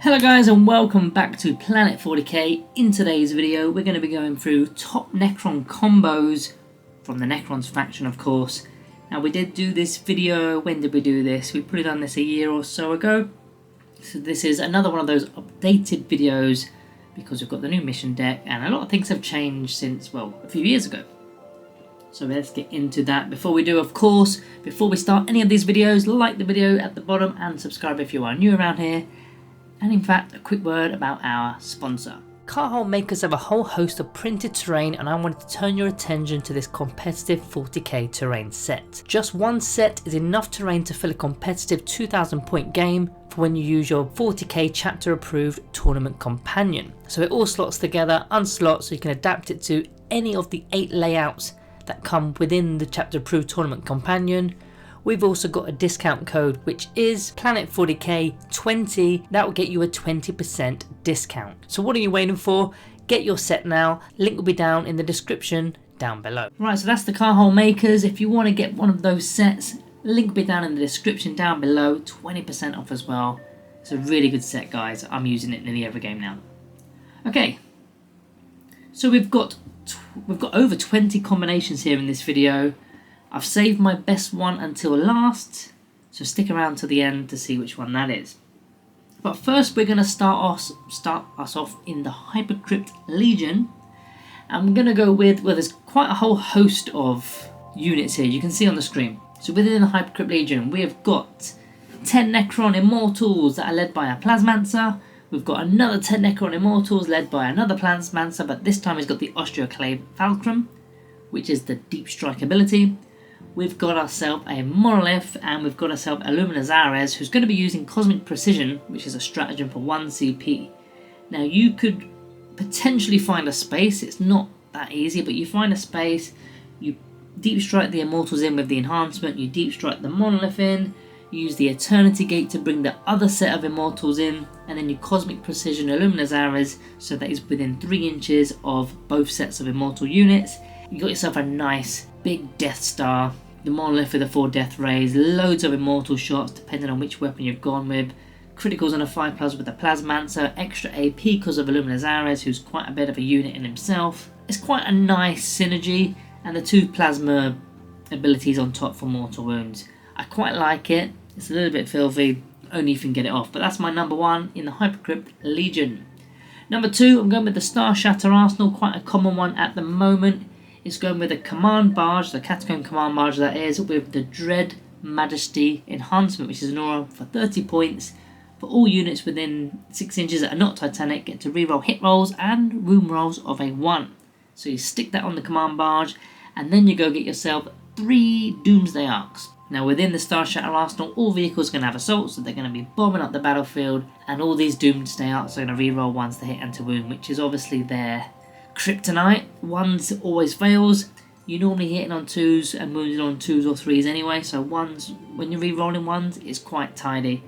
Hello guys and welcome back to Planet 40k. In today's video we're going to be going through top Necron combos from the Necrons faction, of course. Now we did do this video, when did we do this? We put it on this a year or so ago. So this is another one of those updated videos because we've got the new mission deck and a lot of things have changed since, well, a few years ago. So let's get into that. Before we do, of course, before we start any of these videos, like the video at the bottom and subscribe if you are new around here. And in fact, a quick word about our sponsor. Carhole makers have a whole host of printed terrain, and I wanted to turn your attention to this competitive 40k terrain set. Just one set is enough terrain to fill a competitive 2000 point game for when you use your 40k chapter approved tournament companion. So it all slots together, unslots, so you can adapt it to any of the 8 layouts that come within the chapter approved tournament companion. We've also got a discount code which is Planet40k20. That will get you a 20% discount. So what are you waiting for? Get your set now. Link will be down in the description down below. Right, so that's the Carhole makers. If you want to get one of those sets, link will be down in the description down below. 20% off as well. It's a really good set, guys. I'm using it nearly every game now. Okay, so we've got over 20 combinations here in this video. I've saved my best one until last, so stick around to the end to see which one that is. But first we're going to start us off in the Hypercrypt Legion, and we're going to go with, well, there's quite a whole host of units here, you can see on the screen. So within the Hypercrypt Legion we have got 10 Necron Immortals that are led by a Plasmancer. We've got another 10 Necron Immortals led by another Plasmancer, but this time he's got the Osteoclave Fulcrum, which is the deep strike ability. We've got ourselves a Monolith, and we've got ourselves a Luminous Ares, who's going to be using Cosmic Precision, which is a stratagem for 1 CP. Now you could potentially find a space, it's not that easy, but you find a space, you deep strike the Immortals in with the enhancement, you deep strike the Monolith in, you use the Eternity Gate to bring the other set of Immortals in, and then you Cosmic Precision a Luminous Ares, so that is within 3 inches of both sets of Immortal units. You got yourself a nice big Death Star. The Monolith with the 4 death rays, loads of immortal shots depending on which weapon you've gone with, criticals on a 5+ with the Plasmancer, extra AP because of Luminous Ares, who's quite a bit of a unit in himself. It's quite a nice synergy, and the 2 plasma abilities on top for mortal wounds. I quite like it. It's a little bit filthy, only if you can get it off, but that's my number 1 in the Hypercrypt Legion. Number 2, I'm going with the Star Shatter Arsenal, quite a common one at the moment. It's going with a command barge, the Catacomb command barge that is, with the Dread Majesty enhancement, which is an aura for 30 points. For all units within 6 inches that are not Titanic, get to reroll hit rolls and wound rolls of a 1. So you stick that on the command barge, and then you go get yourself 3 Doomsday Arcs. Now within the Star Shatter Arsenal, all vehicles are going to have assaults, so they're going to be bombing up the battlefield, and all these Doomsday Arcs are going to reroll 1s to hit and to wound, which is obviously their kryptonite. 1s always fails. You're normally hitting on 2s and wounded on 2s or 3s anyway, so 1s, when you're re-rolling 1s, it's quite tidy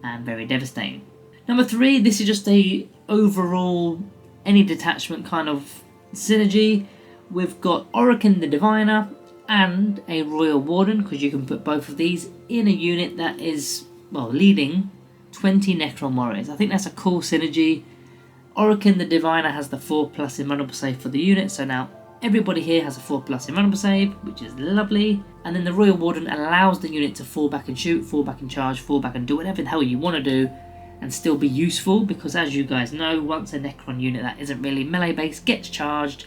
and very devastating. Number 3, this is just a overall any detachment kind of synergy. We've got Orokin the Diviner and a Royal Warden, because you can put both of these in a unit that is, well, leading 20 Necron Warriors. I think that's a cool synergy. Orokin the Diviner has the 4+ invulnerable save for the unit, so now everybody here has a 4+ invulnerable save, which is lovely. And then the Royal Warden allows the unit to fall back and shoot, fall back and charge, fall back and do whatever the hell you want to do and still be useful, because as you guys know, once a Necron unit that isn't really melee based gets charged,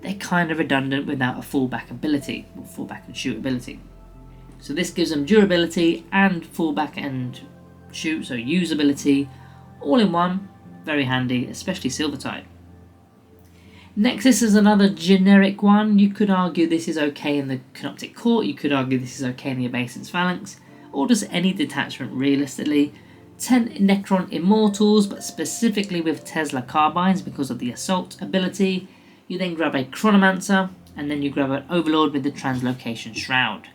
they're kind of redundant without a fallback ability, or fallback and shoot ability. So this gives them durability and fallback and shoot, so usability, all in one. Very handy, especially Silvertide. Next, this is another generic one. You could argue this is okay in the Canoptic Court, you could argue this is okay in the Obeisance Phalanx, or just any detachment realistically. 10 Necron Immortals, but specifically with Tesla Carbines because of the Assault ability. You then grab a Chronomancer, and then you grab an Overlord with the Translocation Shroud.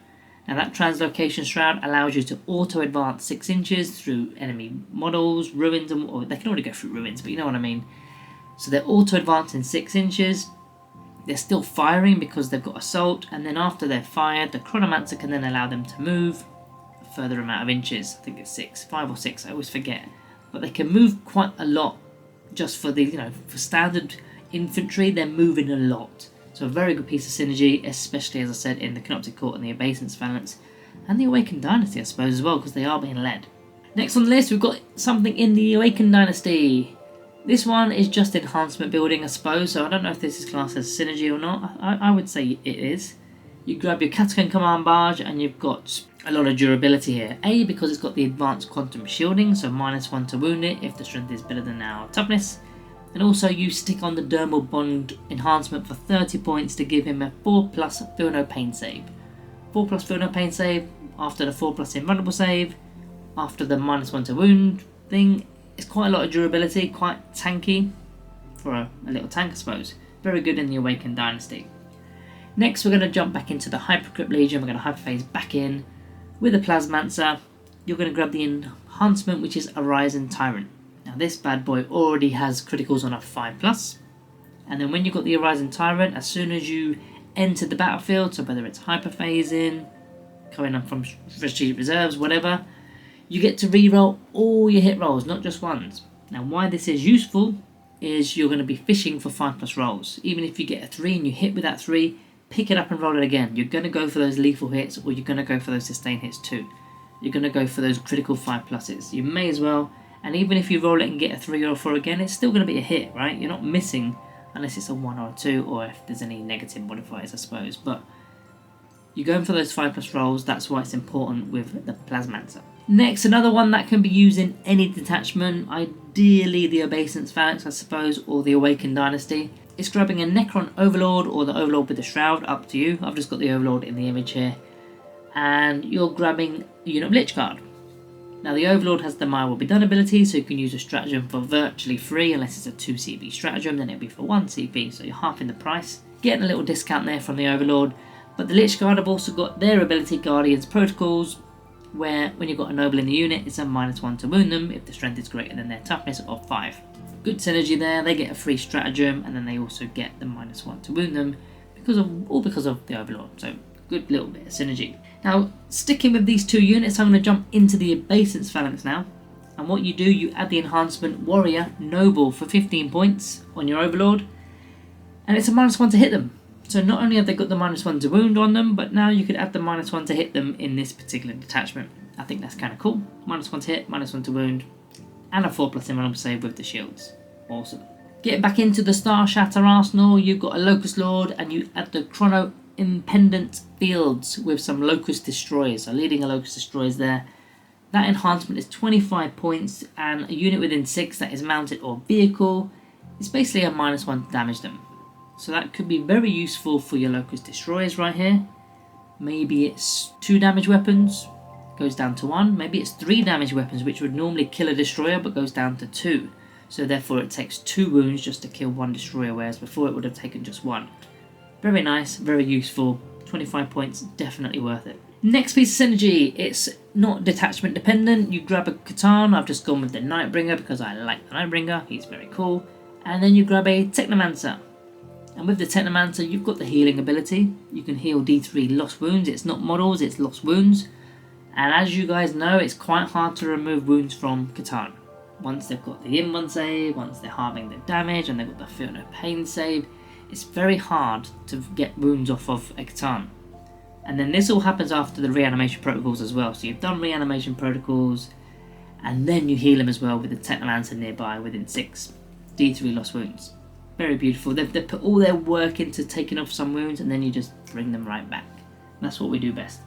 Now that Translocation Shroud allows you to auto-advance 6 inches through enemy models, ruins, or they can already go through ruins, but you know what I mean. So they're auto-advancing 6 inches. They're still firing because they've got Assault, and then after they're fired, the Chronomancer can then allow them to move a further amount of inches. I think it's 5 or 6, I always forget. but they can move quite a lot just for the, for standard infantry, they're moving a lot. So a very good piece of synergy, especially, as I said, in the Canoptic Court and the Obeisance Phalanx, and the Awakened Dynasty, I suppose, as well, because they are being led. Next on the list, we've got something in the Awakened Dynasty. This one is just enhancement building, I suppose, so I don't know if this is classed as synergy or not. I would say it is. You grab your Catacomb Command Barge, and you've got a lot of durability here. A, because it's got the advanced quantum shielding, so -1 to wound it if the strength is better than our toughness. And also you stick on the Dermal Bond enhancement for 30 points to give him a 4+ Feel No Pain save. 4+ Feel No Pain save, after the 4+ Invulnerable save, after the -1 to wound thing. It's quite a lot of durability, quite tanky for a little tank, I suppose. Very good in the Awakened Dynasty. Next we're going to jump back into the Hypercrypt Legion. We're going to hyperphase back in with a Plasmancer. You're going to grab the enhancement, which is Arisen Tyrant. Now this bad boy already has criticals on a 5+, and then when you've got the Arisen Tyrant, as soon as you enter the battlefield, so whether it's hyperphasing, coming up from strategic reserves, whatever, you get to reroll all your hit rolls, not just ones. Now why this is useful is you're going to be fishing for 5+ rolls. Even if you get a 3 and you hit with that 3, pick it up and roll it again. You're going to go for those lethal hits, or you're going to go for those sustained hits too. You're going to go for those critical 5+s. You may as well. And even if you roll it and get a 3 or a 4 again, it's still going to be a hit, right? You're not missing unless it's a 1 or a 2, or if there's any negative modifiers, I suppose. But you're going for those 5+ rolls. That's why it's important with the Plasmancer. Next, another one that can be used in any detachment, ideally the Obeisance Phalanx, I suppose, or the Awakened Dynasty. It's grabbing a Necron Overlord or the Overlord with the Shroud, up to you. I've just got the Overlord in the image here. And you're grabbing a unit of Lich Guard. Now the Overlord has the My Will Be Done ability, so you can use a stratagem for virtually free, unless it's a 2 CP stratagem, then it'll be for 1 CP, so you're halving the price. Getting a little discount there from the Overlord. But the Lich Guard have also got their ability, Guardian's Protocols, where when you've got a Noble in the unit, it's a -1 to wound them if the strength is greater than their toughness of 5. Good synergy there. They get a free stratagem, and then they also get the -1 to wound them because of the Overlord. So good little bit of synergy. Now, sticking with these 2 units, I'm going to jump into the Obeisance Phalanx now. And what you do, you add the enhancement Warrior Noble for 15 points on your Overlord, and it's a -1 to hit them. So not only have they got the -1 to wound on them, but now you could add the -1 to hit them in this particular detachment. I think that's kind of cool. -1 to hit, -1 to wound, and a 4+ invulnerable save with the shields. Awesome. Getting back into the Star Shatter arsenal, you've got a Locust Lord, and you add the Chrono Impendent Fields with some Locust Destroyers. So leading a Locust Destroyers there. That enhancement is 25 points, and a unit within 6 that is mounted or vehicle is basically a -1 to damage them. So that could be very useful for your Locust Destroyers right here. Maybe it's 2 damage weapons, goes down to 1. Maybe it's 3 damage weapons, which would normally kill a destroyer, but goes down to 2. So therefore it takes 2 wounds just to kill 1 destroyer, whereas before it would have taken just 1. Very nice, very useful. 25 points, definitely worth it. Next piece of synergy, it's not detachment dependent. You grab a Catan. I've just gone with the Nightbringer because I like the Nightbringer, he's very cool. And then you grab a Technomancer. And with the Technomancer, you've got the healing ability. You can heal D3 lost wounds. It's not models, it's lost wounds. And as you guys know, it's quite hard to remove wounds from Catan. Once they've got the in-1 save, once they're halving the damage, and they've got the Feel No Pain save, it's very hard to get wounds off of a Catan. And then this all happens after the reanimation protocols as well. So you've done reanimation protocols, and then you heal them as well with the Technomancer nearby within 6. D3 lost wounds. Very beautiful. They've put all their work into taking off some wounds, and then you just bring them right back. That's what we do best.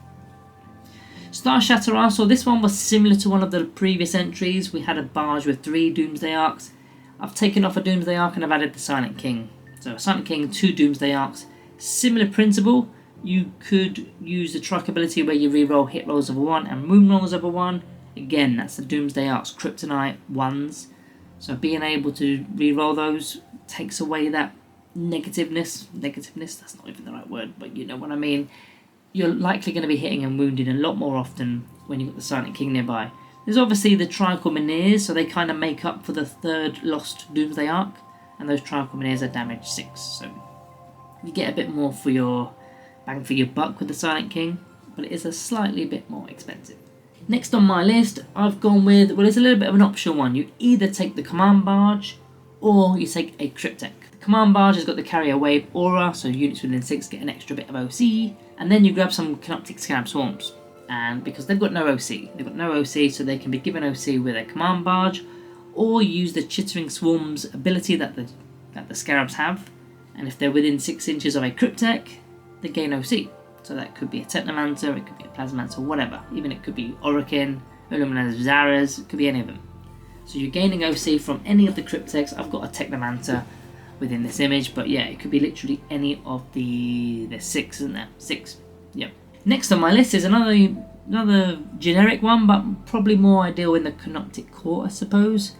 Star Shatter Arsenal. This one was similar to one of the previous entries. We had a barge with 3 Doomsday Arcs. I've taken off a Doomsday Arc and I've added the Silent King. So Silent King, 2 Doomsday Arcs. Similar principle. You could use the Trike ability where you reroll hit rolls of a 1 and wound rolls of a 1. Again, that's the Doomsday Arcs Kryptonite 1s. So being able to reroll those takes away that negativeness, that's not even the right word, but you know what I mean. You're likely going to be hitting and wounding a lot more often when you've got the Silent King nearby. There's obviously the Triangle Minears, so they kind of make up for the 3rd lost Doomsday Arc, and those Triangle Minears are damage 6, so you get a bit more for your bang for your buck with the Silent King, but it is a slightly bit more expensive. Next on my list, I've gone with, well, it's a little bit of an optional one. You either take the command barge or you take a cryptek. The command barge has got the carrier wave aura, so units within 6 get an extra bit of OC, and then you grab some Canoptic Scarab Swarms. And because they've got no OC, so they can be given OC with a command barge, or use the Chittering Swarms ability that the Scarabs have, and if they're within 6 inches of a cryptek, they gain OC. So that could be a Technomancer, it could be a Plasmancer, whatever. Even it could be Orokin, Illuminatus Zaras, it could be any of them. So you're gaining OC from any of the crypteks. I've got a Technomancer within this image, but yeah, it could be literally any of there's 6, isn't there? 6, yep. Next on my list is another generic one, but probably more ideal in the Canoptic Court, I suppose.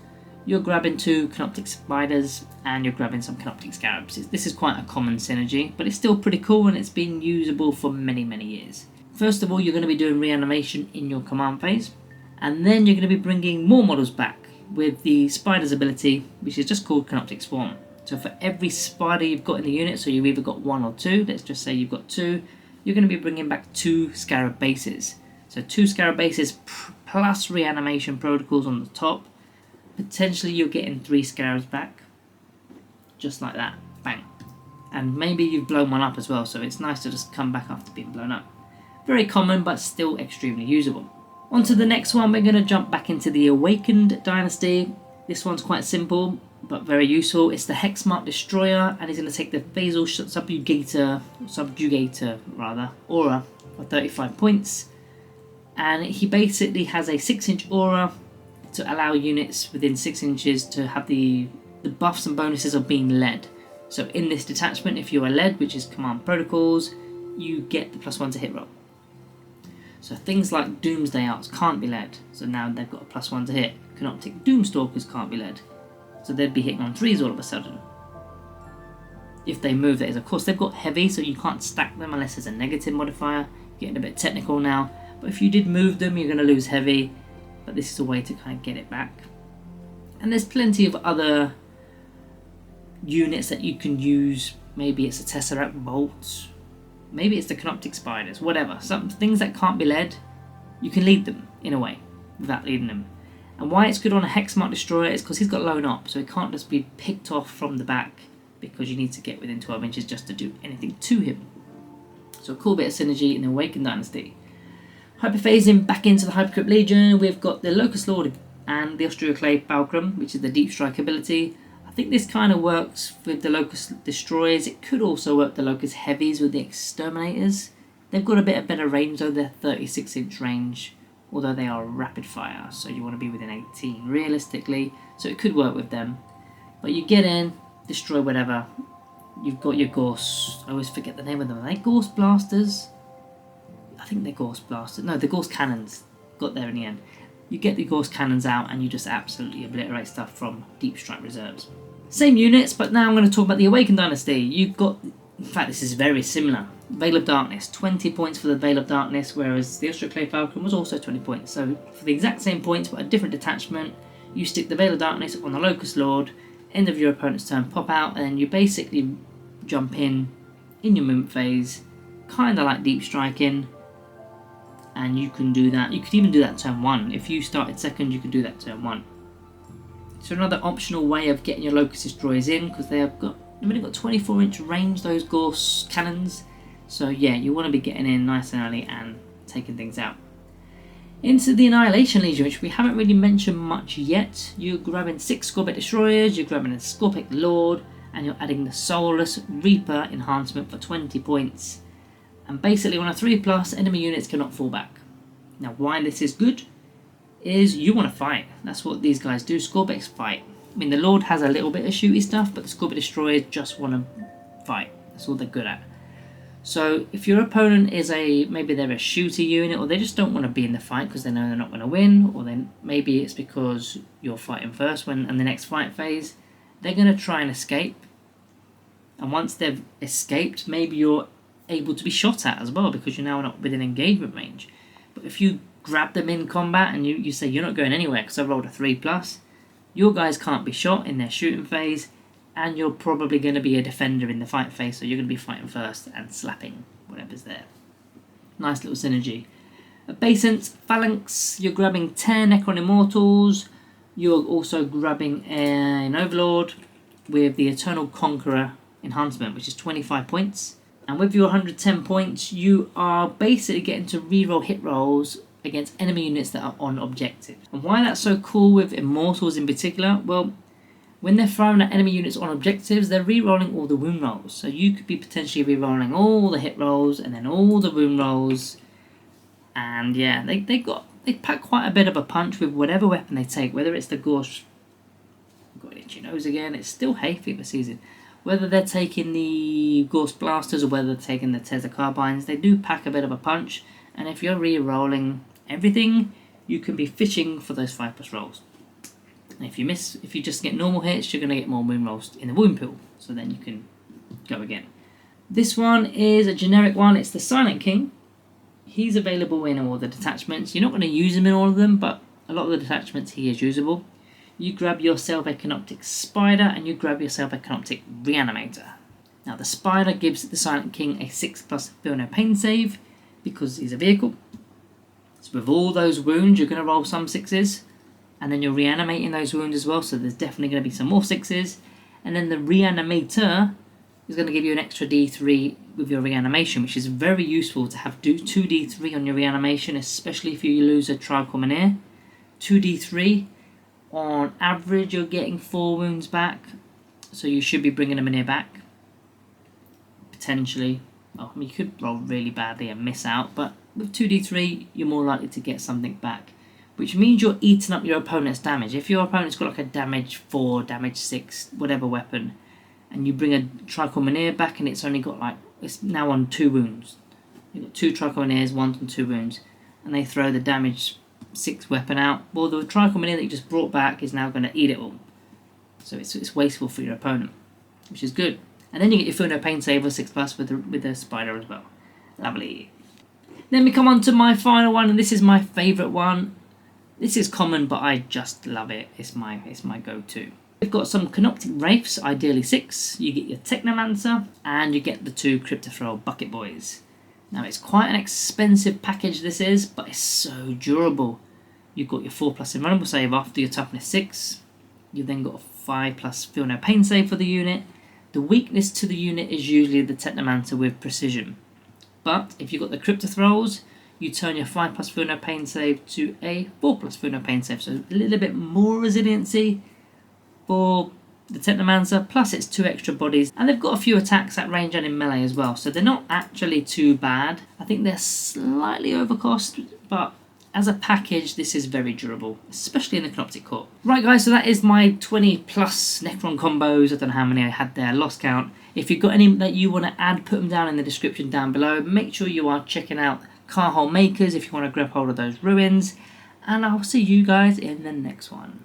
You're grabbing 2 Canoptic Spiders and you're grabbing some Canoptic Scarabs. This is quite a common synergy, but it's still pretty cool and it's been usable for many, many years. First of all, you're going to be doing reanimation in your command phase, and then you're going to be bringing more models back with the Spider's ability, which is just called Canoptic Swarm. So for every spider you've got in the unit, so you've either got 1 or 2, let's just say you've got 2, you're going to be bringing back 2 Scarab bases. So 2 Scarab bases plus reanimation protocols on the top. Potentially you're getting 3 Scarabs back, just like that, bang. And maybe you've blown one up as well, so it's nice to just come back after being blown up. Very common, but still extremely usable. On to the next one, we're going to jump back into the Awakened Dynasty. This one's quite simple, but very useful. It's the Hexmark Destroyer, and he's going to take the Phasal Subjugator aura for 35 points. And he basically has a 6-inch aura to allow units within 6 inches to have the buffs and bonuses of being led. So in this detachment, if you are led, which is command protocols, you get the +1 to hit roll. So things like Doomsday Arts can't be led, so now they've got a +1 to hit. Canoptic Doomstalkers can't be led, so they'd be hitting on 3s all of a sudden. If they move, that is, of course, they've got heavy, so you can't stack them unless there's a negative modifier. Getting a bit technical now, but if you did move them, you're going to lose heavy. But this is a way to kind of get it back. And there's plenty of other units that you can use. Maybe it's a Tesseract Bolt, maybe it's the Canoptic Spiders, whatever. Some things that can't be led, you can lead them in a way without leading them. And why it's good on a Hexmark Destroyer is because he's got lone op, so he can't just be picked off from the back, because you need to get within 12 inches just to do anything to him. So a cool bit of synergy in the Awakened Dynasty. Hyperphasing back into the Hypercrypt Legion, we've got the Locust Lord and the Austrioclave Fulcrum, which is the Deep Strike ability. I think this kind of works with the Locust Destroyers. It could also work the Locust Heavies with the Exterminators. They've got a bit of better range though, they're 36-inch range, although they are rapid fire, so you want to be within 18 realistically, so it could work with them. But you get in, destroy whatever. You've got your Gauss, I always forget the name of them, are they Gauss Blasters? I think they're Gauss Blasters. No, the Gauss Cannons. Got there in the end. You get the Gauss Cannons out and you just absolutely obliterate stuff from Deep Strike reserves. Same units, but now I'm going to talk about the Awakened Dynasty. You've got, in fact, this is very similar. Veil of Darkness, 20 points for the Veil of Darkness, whereas the Austrioclave Falcon was also 20 points. So for the exact same points, but a different detachment, you stick the Veil of Darkness on the Locust Lord, end of your opponent's turn, pop out, and then you basically jump in your movement phase, kind of like Deep Striking. And you can do that. You could even do that turn 1. If you started second, you could do that turn 1. So another optional way of getting your Locust Destroyers in, because they've only got 24-inch range, those Gauss Cannons. So yeah, you want to be getting in nice and early and taking things out. Into the Annihilation Legion, which we haven't really mentioned much yet. You're grabbing 6 Scorpic Destroyers, you're grabbing a Scorpic Lord, and you're adding the Soulless Reaper enhancement for 20 points. And basically on a 3+, enemy units cannot fall back. Now why this is good is you want to fight. That's what these guys do. Scorpics fight. I mean, the Lord has a little bit of shooty stuff, but the Scorpic Destroyers just want to fight. That's all they're good at. So if your opponent is maybe they're a shooter unit, or they just don't want to be in the fight because they know they're not going to win, or then maybe it's because you're fighting first in the next fight phase, they're going to try and escape. And once they've escaped, maybe you're able to be shot at as well, because you're now not within engagement range. But if you grab them in combat and you say you're not going anywhere because I rolled a 3+, your guys can't be shot in their shooting phase, and you're probably going to be a defender in the fight phase, so you're going to be fighting first and slapping whatever's there. Nice little synergy. Obeisance, Phalanx, you're grabbing 10 Necron Immortals. You're also grabbing an Overlord with the Eternal Conqueror enhancement, which is 25 points. And with your 110 points, you are basically getting to reroll hit rolls against enemy units that are on objective. And why that's so cool with Immortals in particular, well, when they're throwing at enemy units on objectives, they're re-rolling all the wound rolls. So you could be potentially re-rolling all the hit rolls and then all the wound rolls. And yeah, they pack quite a bit of a punch with whatever weapon they take, whether it's the Gorsh. I've got an itchy nose again, it's still hay fever season. Whether they're taking the Gorsh Blasters or whether they're taking the Tesla Carbines, they do pack a bit of a punch. And if you're re-rolling everything, you can be fishing for those 5+ rolls. And if you just get normal hits, you're going to get more wound rolls in the wound pool. So then you can go again. This one is a generic one. It's the Silent King. He's available in all the detachments. You're not going to use him in all of them, but a lot of the detachments he is usable. You grab yourself a Canoptic Spider and you grab yourself a Canoptic Reanimator. Now the Spider gives the Silent King a 6+ Feel No Pain save because he's a vehicle. So with all those wounds, you're going to roll some 6s. And then you're reanimating those wounds as well, so there's definitely going to be some more 6s. And then the Reanimator is going to give you an extra D3 with your reanimation, which is very useful to have 2d3 on your reanimation, especially if you lose a Tricormonier. 2d3, on average you're getting 4 wounds back, so you should be bringing a Monier back. Potentially. Well, I mean, you could roll really badly and miss out, but with 2d3 you're more likely to get something back, which means you're eating up your opponent's damage. If your opponent's got like a damage 4, damage 6, whatever weapon, and you bring a Tricormonier back and it's only got like, it's now on 2 wounds. You've got 2 Tricormoniers, 1 on 2 wounds, and they throw the damage 6 weapon out. Well, the Tricormonier that you just brought back is now going to eat it all. So it's wasteful for your opponent, which is good. And then you get your Feel No Pain save of 6+ with the Spider as well. Lovely. Then we come on to my final one, and this is my favourite one. This is common, but I just love it. It's my go-to. We've got some Canoptic Wraiths, ideally 6. You get your Technomancer, and you get the 2 Cryptothral Bucket Boys. Now, it's quite an expensive package, this is, but it's so durable. You've got your 4+ Invulnerable save after your Toughness 6. You've then got a 5+ Feel No Pain save for the unit. The weakness to the unit is usually the Technomancer with Precision. But if you've got the Cryptothralls, you turn your 5+ Feel No Pain save to a 4+ Feel No Pain save. So a little bit more resiliency for the Technomancer, plus it's 2 extra bodies. And they've got a few attacks at range and in melee as well. So they're not actually too bad. I think they're slightly overcost, but as a package, this is very durable, especially in the Canoptic Corps. Right guys, so that is my 20+ Necron combos. I don't know how many I had there, lost count. If you've got any that you want to add, put them down in the description down below. Make sure you are checking out Carhole Makers if you want to grab hold of those ruins. And I'll see you guys in the next one.